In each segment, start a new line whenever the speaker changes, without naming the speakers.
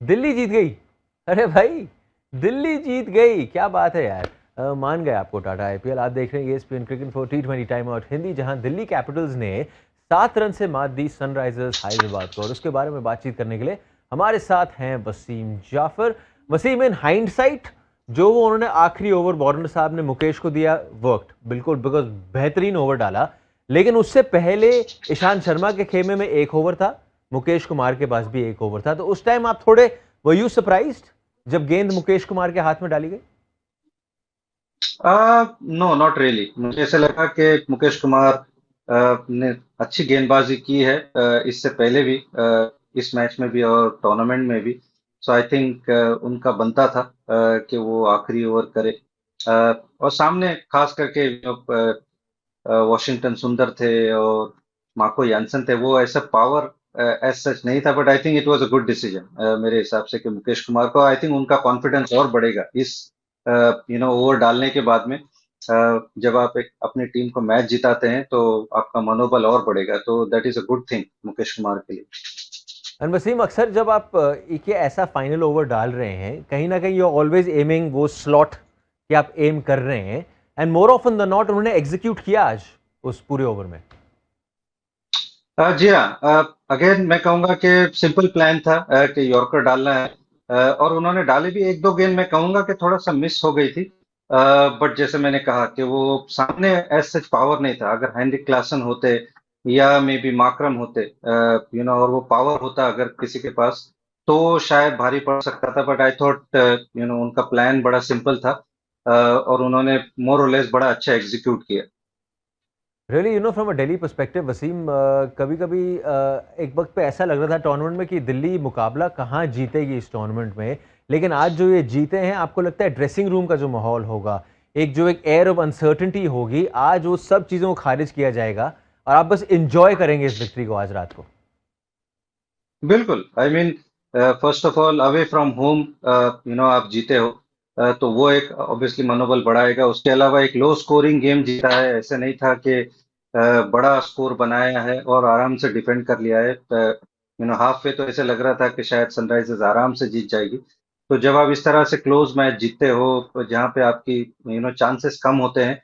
दिल्ली जीत गई। अरे भाई, दिल्ली जीत गई, क्या बात है यार। मान गए आपको टाटा। आईपीएल आप देख रहे हैं ESPN cricket for T20 time out Hindi, जहां दिल्ली कैपिटल्स ने 7 रन से मात दी सनराइजर्स हैदराबाद को। और उसके बारे में बातचीत करने के लिए हमारे साथ हैं वसीम जाफर। वसीम, इन हाइंडसाइट जो वो उन्होंने आखिरी ओवर वार्नर साहब ने मुकेश को दिया, वर्कड बिल्कुल, बिकॉज बेहतरीन ओवर डाला। लेकिन उससे पहले ईशांत शर्मा के खेमे में एक ओवर था, मुकेश कुमार के पास भी एक ओवर था। तो उस टाइम आप थोड़े वर यू सरप्राइज्ड जब गेंद मुकेश कुमार के हाथ में डाली गई?
नो नॉट रियली, मुझे ऐसा लगा कि मुकेश कुमार ने अच्छी गेंदबाजी की है इससे पहले भी, इस मैच में भी और टूर्नामेंट में भी। सो आई थिंक उनका बनता था कि वो आखिरी ओवर करे। और सामने खास करके वॉशिंगटन सुंदर थे और मार्को यानसन थे। वो ऐसा पावर एज सच नहीं था, but I think it was a good decision मेरे हिसाब से कि मुकेश कुमार को, आई थिंक उनका कॉन्फिडेंस और बढ़ेगा इस ओवर डालने के बाद में। जब आप एक अपनी टीम को मैच जिताते हैं तो आपका मनोबल और बढ़ेगा, तो that is a good thing Mukesh Kumar के लिए।
एंड वसीम, अक्सर जब आप एक ये ऐसा फाइनल ओवर डाल रहे हैं, कहीं ना कहीं यू ऑलवेज एमिंग वो स्लॉट कि आप एम कर रहे हैं। And more often the not उन्होंने एग्जीक्यूट किया आज उस पूरे ओवर में।
जी हाँ, अगेन मैं कहूंगा कि सिंपल प्लान था कि यॉर्कर डालना है। और उन्होंने डाली भी एक दो गेंद, मैं कहूंगा कि थोड़ा सा मिस हो गई थी। बट जैसे मैंने कहा कि वो सामने एज सच पावर नहीं था। अगर हेनरिक क्लासन होते या मे बी माकरम होते, और वो पावर होता अगर किसी के पास, तो शायद भारी पड़ सकता था। बट आई थॉट उनका प्लान बड़ा सिंपल था। और उन्होंने मोर और लेस बड़ा अच्छा एग्जीक्यूट किया।
Really, from a Delhi perspective Wasim, कभी कभी एक वक्त पे ऐसा लग रहा था टूर्नामेंट में कि दिल्ली मुकाबला कहाँ जीतेगी इस टूर्नामेंट में। लेकिन आज जो ये जीते हैं, आपको लगता है ड्रेसिंग रूम का जो माहौल होगा, एक एयर ऑफ अनसर्टेनिटी होगी, आज वो सब चीज़ों को खारिज किया जाएगा और आप बस इंजॉय करेंगे इस विक्ट्री को आज रात को?
बिल्कुल, I mean first of all away from home, आप जीते हो, तो वो एक ऑब्वियसली मनोबल बढ़ाएगा। उसके अलावा एक लो स्कोरिंग गेम जीता है, ऐसे नहीं था कि बड़ा स्कोर बनाया है और आराम से डिफेंड कर लिया है। हाफ पे तो ऐसे लग रहा था कि शायद सनराइजर्स आराम से जीत जाएगी। तो जब आप इस तरह से क्लोज मैच जीतते हो, तो जहाँ पे आपकी चांसेस कम होते हैं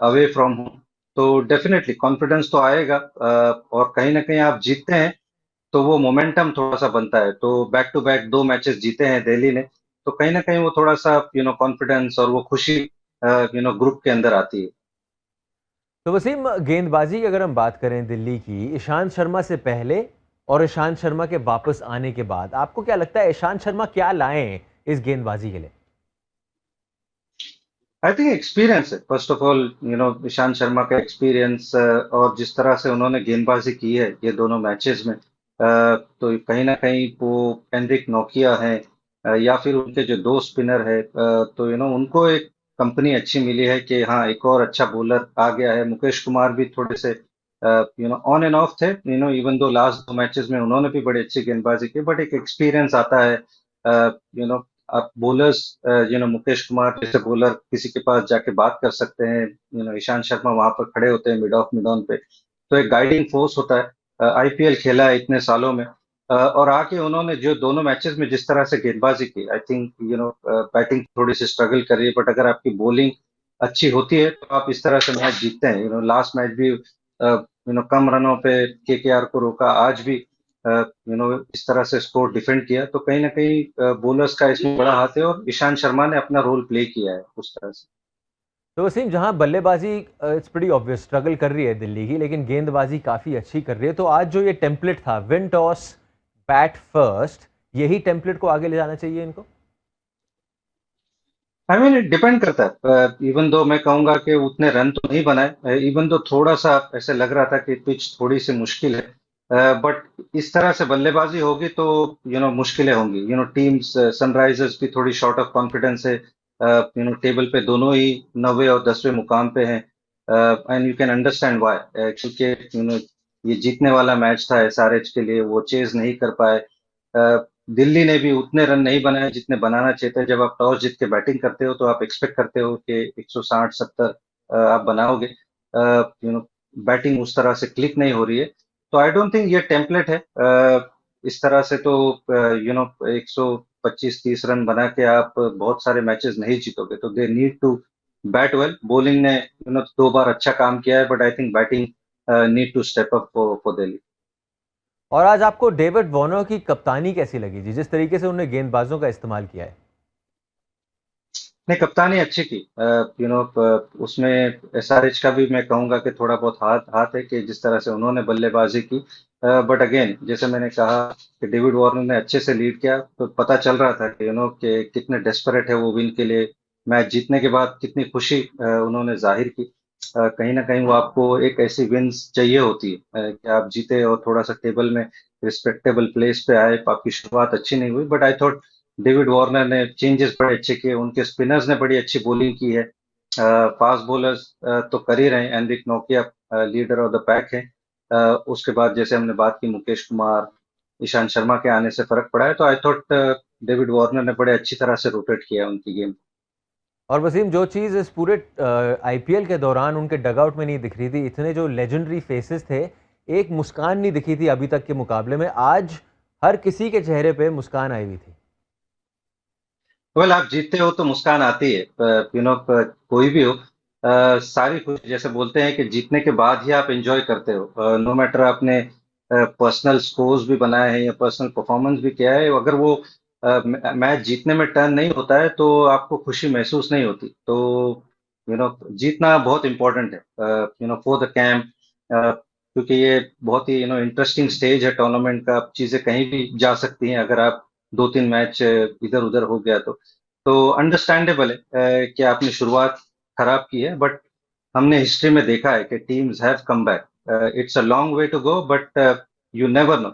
अवे फ्रॉम होम, तो डेफिनेटली कॉन्फिडेंस तो आएगा। और कहीं ना कहीं आप जीतते हैं तो वो मोमेंटम थोड़ा-सा बनता है। तो बैक टू बैक 2 मैचेस जीते हैं दिल्ली ने, तो कहीं न कहीं वो थोड़ा-सा कॉन्फिडेंस और वो खुशी ग्रुप के अंदर आती है।
तो वसीम, गेंदबाजी की अगर हम बात करें दिल्ली की, ईशांत शर्मा से पहले और ईशांत शर्मा के वापस आने के बाद, आपको क्या लगता है ईशांत शर्मा क्या लाए हैं इस गेंदबाजी के लिए?
आई थिंक एक्सपीरियंस है first of all, Ishant Sharma का एक्सपीरियंस और जिस तरह से उन्होंने गेंदबाजी की है ये दोनों मैचेस में, तो कहीं न कहीं वो एनरिक नोकिया हैं, या फिर उनके जो 2 स्पिनर है, तो उनको एक कंपनी अच्छी मिली है कि हाँ, एक और अच्छा बॉलर आ गया है। मुकेश कुमार भी थोड़े से ऑन एंड ऑफ थे, इवन दो लास्ट 2 मैचेस में उन्होंने भी बड़ी अच्छी गेंदबाजी की, बट एक एक्सपीरियंस आता है। यू नो आप बॉलर्स, मुकेश कुमार जैसे बॉलर किसी के पास जाके बात कर सकते हैं। ईशांत शर्मा वहां पर खड़े होते हैं मिड ऑफ मिड ऑन पे, तो एक गाइडिंग फोर्स होता है। आईपीएल खेला है इतने सालों में, और आके उन्होंने जो दोनों मैचेस में जिस तरह से गेंदबाजी की, आई थिंक बैटिंग थोड़ी सी स्ट्रगल कर रही है, बट अगर आपकी बॉलिंग अच्छी होती है तो आप इस तरह से मैच जीतते हैं। लास्ट मैच भी कम रनों पे केकेआर को रोका, आज भी इस तरह से स्कोर डिफेंड किया। तो कहीं ना कहीं बॉलर्स का इसमें बड़ा हाथ है और ईशांत शर्मा ने अपना रोल प्ले किया है उस तरह से।
तो वसीम, जहां बल्लेबाजी इट्स प्रीटी ऑब्वियस स्ट्रगल कर रही है दिल्ली की, लेकिन गेंदबाजी काफ़ी अच्छी कर रही है। तो आज जो ये टेम्पलेट था, विन टॉस बैट फर्स्ट, यही टेम्पलेट को आगे ले जाना चाहिए इनको?
आई मीन इट डिपेंड करता है। इवन दो मैं कहूंगा कि उतने रन तो नहीं बनाए, इवन दो थोड़ा सा ऐसे लग रहा था कि पिच थोड़ी सी मुश्किल है, बट इस तरह से बल्लेबाजी होगी तो मुश्किलें होंगी। टीम्स सनराइजर्स भी थोड़ी शॉर्ट ऑफ कॉन्फिडेंस है। टेबल पे दोनों ही 9वें और 10वें मुकाम पे हैं, and you can understand why, क्योंकि ये जीतने वाला मैच था एसआरएच के लिए, वो चेज नहीं कर पाए। दिल्ली ने भी उतने रन नहीं बनाए जितने बनाना चाहिए थे। जब आप टॉस जीत के बैटिंग करते हो तो आप एक्सपेक्ट करते हो कि 160-70 आप बनाओगे। बैटिंग उस तरह से क्लिक नहीं हो रही है, तो आई डोंट थिंक ये टेम्पलेट है। इस तरह से तो 125-30 रन बना के आप बहुत सारे मैचेस नहीं जीतोगे, तो they need to bat well. Bowling ने 2 बार अच्छा काम किया है, but I think batting need to step up for Delhi.
और आज आपको डेविड वार्नर की कप्तानी कैसी लगी जी, जिस तरीके से उन्होंने गेंदबाजों का इस्तेमाल किया है?
नहीं, कप्तानी अच्छी की। उसमें एसआरएच का भी मैं कहूंगा कि थोड़ा बहुत हाथ हाथ है कि जिस तरह से उन्होंने बल्लेबाजी की। बट अगेन, जैसे मैंने कहा कि डेविड वार्नर ने अच्छे से लीड किया, तो पता चल रहा था कि कि कितने डेस्परेट है वो विन के लिए। मैच जीतने के बाद कितनी खुशी उन्होंने जाहिर की। कहीं ना कहीं वो आपको एक ऐसी विन्स चाहिए होती है कि आप जीते और थोड़ा सा टेबल में रिस्पेक्टेबल प्लेस पे आए। आपकी शुरुआत अच्छी नहीं हुई, but I thought David Warner ने चेंजेस बड़े अच्छे किए, उनके स्पिनर्स ने बड़ी अच्छी बॉलिंग की है। फास्ट बॉलर्स तो कर ही रहे हैं। एनरिक नोकिया लीडर ऑफ द पैक है। उसके बाद जैसे हमने बात की मुकेश कुमार, ईशांत शर्मा के आने से फर्क पड़ा है, तो आई थॉट डेविड वार्नर ने बड़े अच्छी तरह से रोटेट किया है उनकी गेम।
और वसीम, जो चीज़ इस पूरे आईपीएल के दौरान उनके डगआउट में नहीं दिख रही थी, इतने जो लेजेंडरी फेसेस थे, एक मुस्कान नहीं दिखी थी अभी तक के मुकाबले में, आज हर किसी के चेहरे पे मुस्कान आई हुई थी।
वेल, आप जीतते हो तो मुस्कान आती है। कोई भी हो, सारी खुशी, जैसे बोलते हैं कि जीतने के बाद ही आप एंजॉय करते हो। नो मैटर आपने पर्सनल स्कोर्स भी बनाए हैं या पर्सनल परफॉर्मेंस भी किया है, अगर वो मैच जीतने में टर्न नहीं होता है तो आपको खुशी महसूस नहीं होती। तो जीतना बहुत इंपॉर्टेंट है फॉर द कैंप। क्योंकि ये बहुत ही इंटरेस्टिंग स्टेज है टूर्नामेंट का। चीजें कहीं भी जा सकती हैं अगर आप 2-3 मैच इधर उधर हो गया तो अंडरस्टैंडेबल है कि आपने शुरुआत खराब की है, बट हमने हिस्ट्री में देखा है कि teams have come back. It's a long way to go, but you never know.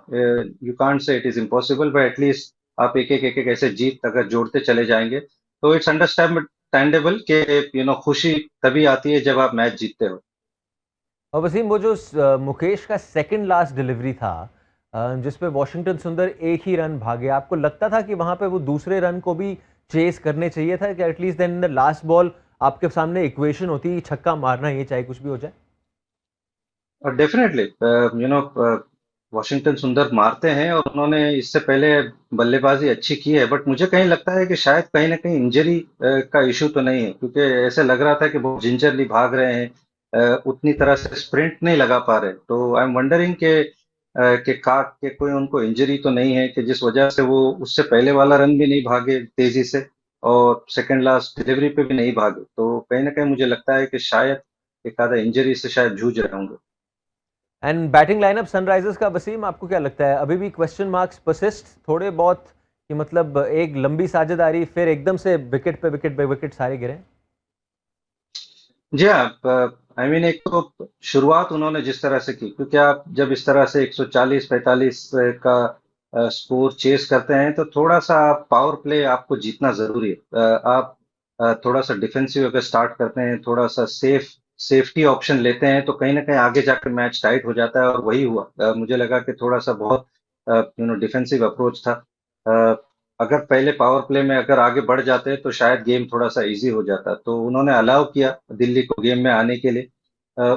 You can't say it is impossible, but at least आप एक एक ऐसे जीत अगर जोड़ते चले जाएंगे तो इट्स अंडरस्टैंडेबल कि खुशी तभी आती है जब आप मैच जीतते हो।
और वसीम, वो जो मुकेश का सेकंड लास्ट डिलीवरी था, जिसपे वॉशिंगटन सुंदर एक ही रन भागे, आपको लगता था कि वहां पे वो दूसरे रन को भी चेस करने चाहिए था कि at least then the last ball आपके सामने इक्वेशन होती, छक्का मारना ही है, चाहे कुछ भी हो जाए?
और डेफिनेटली वॉशिंगटन सुंदर मारते हैं और उन्होंने इससे पहले बल्लेबाजी अच्छी की है, बट मुझे कहीं लगता है कि शायद कहीं ना कहीं इंजरी का इशू तो नहीं है, क्योंकि ऐसे लग रहा था कि बहुत जिंजरली भाग रहे हैं। उतनी तरह से स्प्रिंट नहीं लगा पा रहे, तो आई एम वंडरिंग के कोई उनको इंजरी तो नहीं है कि जिस वजह से वो उससे पहले वाला रन भी नहीं भागे तेजी से और सेकंड लास्ट डिलीवरी पे भी नहीं भागे। तो कहीं ना कहीं मुझे लगता है कि शायद एक आधा इंजरी से शायद जूझ रहे होंगे।
एंड बैटिंग लाइनअप सनराइजर्स का, वसीम, आपको क्या लगता है, अभी भी क्वेश्चन मार्क्स परसिस्ट थोड़े बहुत, कि मतलब एक लंबी साझेदारी फिर एकदम से विकेट पे विकेट सारे गिरे?
जी हाँ, आई मीन एक तो शुरुआत उन्होंने जिस तरह से की, क्योंकि आप जब इस तरह से 140-45 का स्कोर चेस करते हैं तो थोड़ा सा पावर प्ले आपको जीतना जरूरी है। आप थोड़ा सा डिफेंसिव अगर स्टार्ट करते हैं, थोड़ा सा सेफ्टी ऑप्शन लेते हैं, तो कहीं ना कहीं आगे जाकर मैच टाइट हो जाता है, और वही हुआ। मुझे लगा कि थोड़ा सा बहुत डिफेंसिव अप्रोच था। अ, अगर पहले पावर प्ले में अगर आगे बढ़ जाते तो शायद गेम थोड़ा सा इजी हो जाता, तो उन्होंने अलाउ किया दिल्ली को गेम में आने के लिए।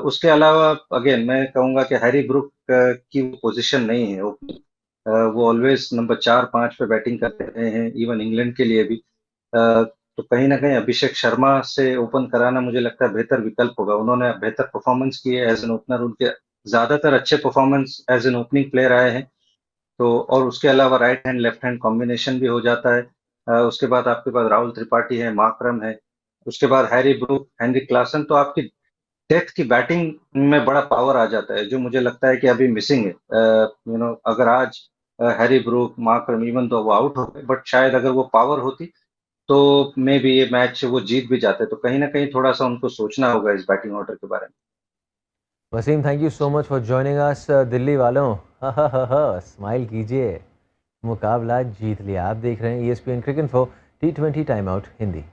उसके अलावा अगेन मैं कहूंगा कि हैरी ब्रूक की पोजीशन नहीं है ओपनिंग। वो ऑलवेज नंबर 4-5 पे बैटिंग करते रहे हैं, इवन इंग्लैंड के लिए भी। तो कहीं ना कहीं अभिषेक शर्मा से ओपन कराना मुझे लगता है बेहतर विकल्प होगा। उन्होंने बेहतर परफॉर्मेंस की है एज एन ओपनर, उनके ज्यादातर अच्छे performance as an opening player आए हैं। तो और उसके अलावा right hand left hand combination भी हो जाता है। उसके बाद आपके पास राहुल त्रिपाठी है, माकरम है, उसके बाद हैरी ब्रूक, हेनरिक क्लासन, तो आपकी डेथ की बैटिंग में बड़ा पावर आ जाता है, जो मुझे लगता है कि अभी मिसिंग है। अगर आज हैरी ब्रूक, माकरम, इवन तो वो आउट हो गए, बट शायद अगर वो पावर होती तो मे बी ये मैच वो जीत भी जाते। तो कहीं ना कहीं थोड़ा सा उनको सोचना होगा इस बैटिंग ऑर्डर के बारे में।
Wasim, thank you so much for joining us. Delhi वालों, स्माइल कीजिए, मुकाबला जीत लिया। आप देख रहे हैं ESPN cricket 4 T20 time out Hindi.